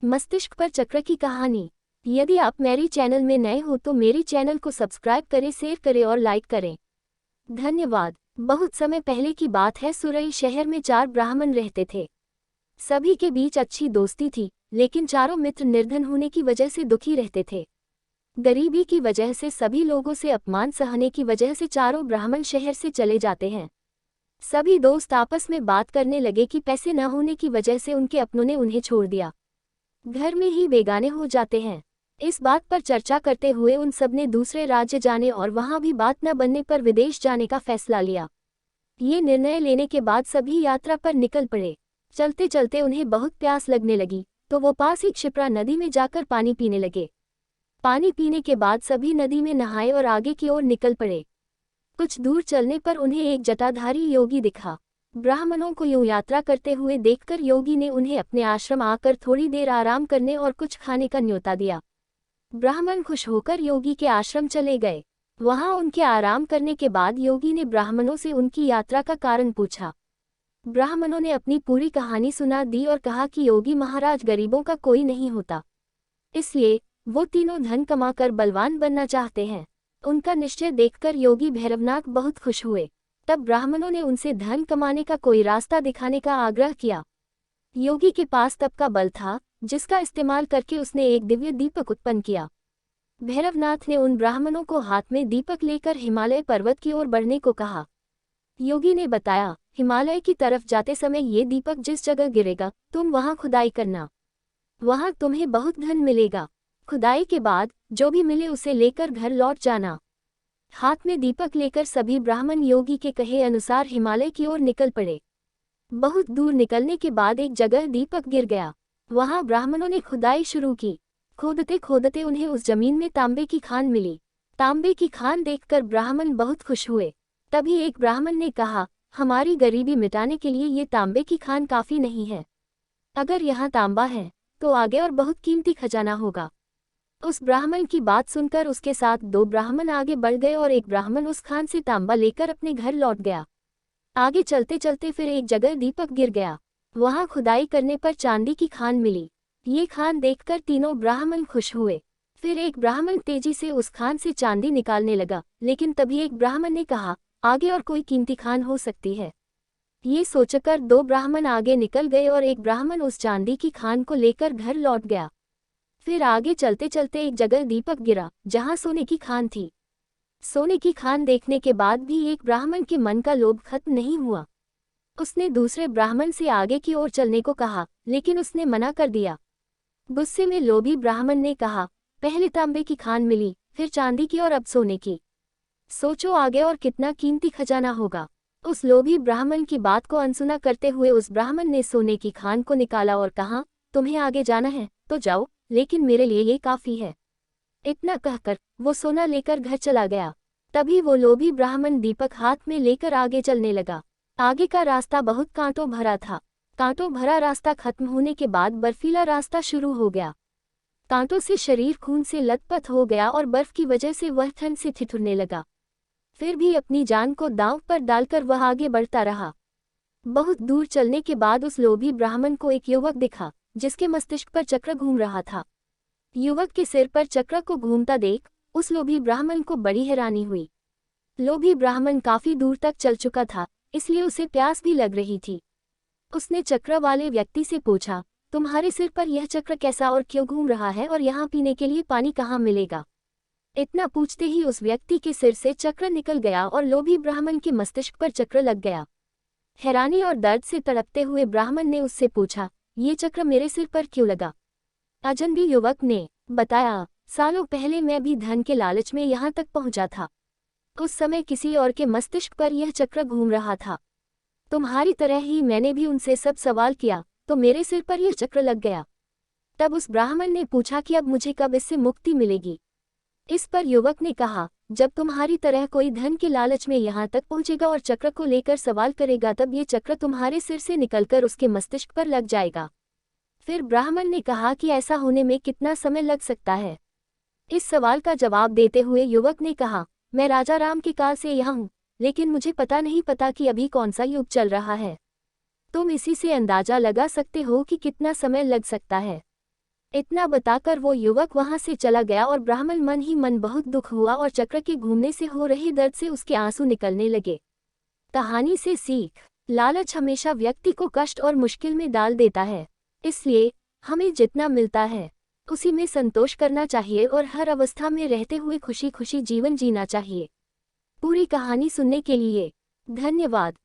मस्तिष्क पर चक्र की कहानी। यदि आप मेरी चैनल में नए हो तो मेरी चैनल को सब्सक्राइब करें, शेयर करें और लाइक करें। धन्यवाद। बहुत समय पहले की बात है। सुरई शहर में 4 ब्राह्मण रहते थे। सभी के बीच अच्छी दोस्ती थी, लेकिन चारों मित्र निर्धन होने की वजह से दुखी रहते थे। गरीबी की वजह से सभी लोगों से अपमान सहने की वजह से चारों ब्राह्मण शहर से चले जाते हैं। सभी दोस्त आपस में बात करने लगे कि पैसे न होने की वजह से उनके अपनों ने उन्हें छोड़ दिया, घर में ही बेगाने हो जाते हैं। इस बात पर चर्चा करते हुए उन सब ने दूसरे राज्य जाने और वहां भी बात न बनने पर विदेश जाने का फैसला लिया। ये निर्णय लेने के बाद सभी यात्रा पर निकल पड़े। चलते चलते उन्हें बहुत प्यास लगने लगी, तो वो पास ही क्षिप्रा नदी में जाकर पानी पीने लगे। पानी पीने के बाद सभी नदी में नहाए और आगे की ओर निकल पड़े। कुछ दूर चलने पर उन्हें एक जटाधारी योगी दिखा। ब्राह्मणों को यूं यात्रा करते हुए देखकर योगी ने उन्हें अपने आश्रम आकर थोड़ी देर आराम करने और कुछ खाने का न्योता दिया। ब्राह्मण खुश होकर योगी के आश्रम चले गए। वहां उनके आराम करने के बाद योगी ने ब्राह्मणों से उनकी यात्रा का कारण पूछा। ब्राह्मणों ने अपनी पूरी कहानी सुना दी और कहा कि योगी महाराज गरीबों का कोई नहीं होता, इसलिए वो तीनों धन कमाकर बलवान बनना चाहते हैं। उनका निश्चय देखकर योगी भैरवनाथ बहुत खुश हुए। तब ब्राह्मणों ने उनसे धन कमाने का कोई रास्ता दिखाने का आग्रह किया। योगी के पास तप का बल था, जिसका इस्तेमाल करके उसने एक दिव्य दीपक उत्पन्न किया। भैरवनाथ ने उन ब्राह्मणों को हाथ में दीपक लेकर हिमालय पर्वत की ओर बढ़ने को कहा। योगी ने बताया, हिमालय की तरफ जाते समय ये दीपक जिस जगह गिरेगा, तुम वहां खुदाई करना, वहां तुम्हें बहुत धन मिलेगा। खुदाई के बाद जो भी मिले उसे लेकर घर लौट जाना। हाथ में दीपक लेकर सभी ब्राह्मण योगी के कहे अनुसार हिमालय की ओर निकल पड़े। बहुत दूर निकलने के बाद एक जगह दीपक गिर गया। वहां ब्राह्मणों ने खुदाई शुरू की। खोदते खोदते उन्हें उस जमीन में तांबे की खान मिली। तांबे की खान देखकर ब्राह्मण बहुत खुश हुए। तभी एक ब्राह्मण ने कहा, हमारी गरीबी मिटाने के लिए ये तांबे की खान काफी नहीं है। अगर यहाँ तांबा है तो आगे और बहुत कीमती खजाना होगा। उस ब्राह्मण की बात सुनकर उसके साथ 2 ब्राह्मण आगे बढ़ गए और एक ब्राह्मण उस खान से तांबा लेकर अपने घर लौट गया। आगे चलते चलते फिर एक जगह दीपक गिर गया। वहां खुदाई करने पर चांदी की खान मिली। ये खान देखकर तीनों ब्राह्मण खुश हुए। फिर एक ब्राह्मण तेजी से उस खान से चांदी निकालने लगा, लेकिन तभी एक ब्राह्मण ने कहा, आगे और कोई कीमती खान हो सकती है। ये सोचकर 2 ब्राह्मण आगे निकल गए और एक ब्राह्मण उस चांदी की खान को लेकर घर लौट गया। फिर आगे चलते चलते एक जगह दीपक गिरा, जहां सोने की खान थी। सोने की खान देखने के बाद भी एक ब्राह्मण के मन का लोभ खत्म नहीं हुआ। उसने दूसरे ब्राह्मण से आगे की ओर चलने को कहा, लेकिन उसने मना कर दिया। गुस्से में लोभी ब्राह्मण ने कहा, पहले तांबे की खान मिली, फिर चांदी की और अब सोने की। सोचो आगे और कितना कीमती खजाना होगा। उस लोभी ब्राह्मण की बात को अनसुना करते हुए उस ब्राह्मण ने सोने की खान को निकाला और कहा, तुम्हें आगे जाना है तो जाओ, लेकिन मेरे लिए ये काफी है। इतना कहकर वो सोना लेकर घर चला गया। तभी वो लोभी ब्राह्मण दीपक हाथ में लेकर आगे चलने लगा। आगे का रास्ता बहुत कांटों भरा था। कांटों भरा रास्ता खत्म होने के बाद बर्फीला रास्ता शुरू हो गया। कांटों से शरीर खून से लथपथ हो गया और बर्फ की वजह से वह ठंड से ठिठुरने लगा। फिर भी अपनी जान को दांव पर डालकर वह आगे बढ़ता रहा। बहुत दूर चलने के बाद उस लोभी ब्राह्मण को एक युवक दिखा, जिसके मस्तिष्क पर चक्र घूम रहा था। युवक के सिर पर चक्र को घूमता देख उस लोभी ब्राह्मण को बड़ी हैरानी हुई। लोभी ब्राह्मण काफी दूर तक चल चुका था, इसलिए उसे प्यास भी लग रही थी। उसने चक्र वाले व्यक्ति से पूछा, तुम्हारे सिर पर यह चक्र कैसा और क्यों घूम रहा है और यहाँ पीने के लिए पानी कहाँ मिलेगा? इतना पूछते ही उस व्यक्ति के सिर से चक्र निकल गया और लोभी ब्राह्मण के मस्तिष्क पर चक्र लग गया। हैरानी और दर्द से तड़पते हुए ब्राह्मण ने उससे पूछा, ये चक्र मेरे सिर पर क्यों लगा? अजनबी युवक ने बताया, सालों पहले मैं भी धन के लालच में यहाँ तक पहुँचा था। उस समय किसी और के मस्तिष्क पर यह चक्र घूम रहा था। तुम्हारी तरह ही मैंने भी उनसे सब सवाल किया, तो मेरे सिर पर यह चक्र लग गया। तब उस ब्राह्मण ने पूछा कि अब मुझे कब इससे मुक्ति मिलेगी? इस पर युवक ने कहा, जब तुम्हारी तरह कोई धन के लालच में यहाँ तक पहुँचेगा और चक्र को लेकर सवाल करेगा, तब ये चक्र तुम्हारे सिर से निकलकर उसके मस्तिष्क पर लग जाएगा। फिर ब्राह्मण ने कहा कि ऐसा होने में कितना समय लग सकता है? इस सवाल का जवाब देते हुए युवक ने कहा, मैं राजा राम के काल से यहाँ हूँ, लेकिन मुझे नहीं पता कि अभी कौन सा युग चल रहा है। तुम इसी से अंदाजा लगा सकते हो कि कितना समय लग सकता है। इतना बताकर वो युवक वहां से चला गया और ब्राह्मण मन ही मन बहुत दुख हुआ और चक्र के घूमने से हो रहे दर्द से उसके आंसू निकलने लगे। कहानी से सीख। लालच हमेशा व्यक्ति को कष्ट और मुश्किल में डाल देता है, इसलिए हमें जितना मिलता है उसी में संतोष करना चाहिए और हर अवस्था में रहते हुए खुशी खुशी जीवन जीना चाहिए। पूरी कहानी सुनने के लिए धन्यवाद।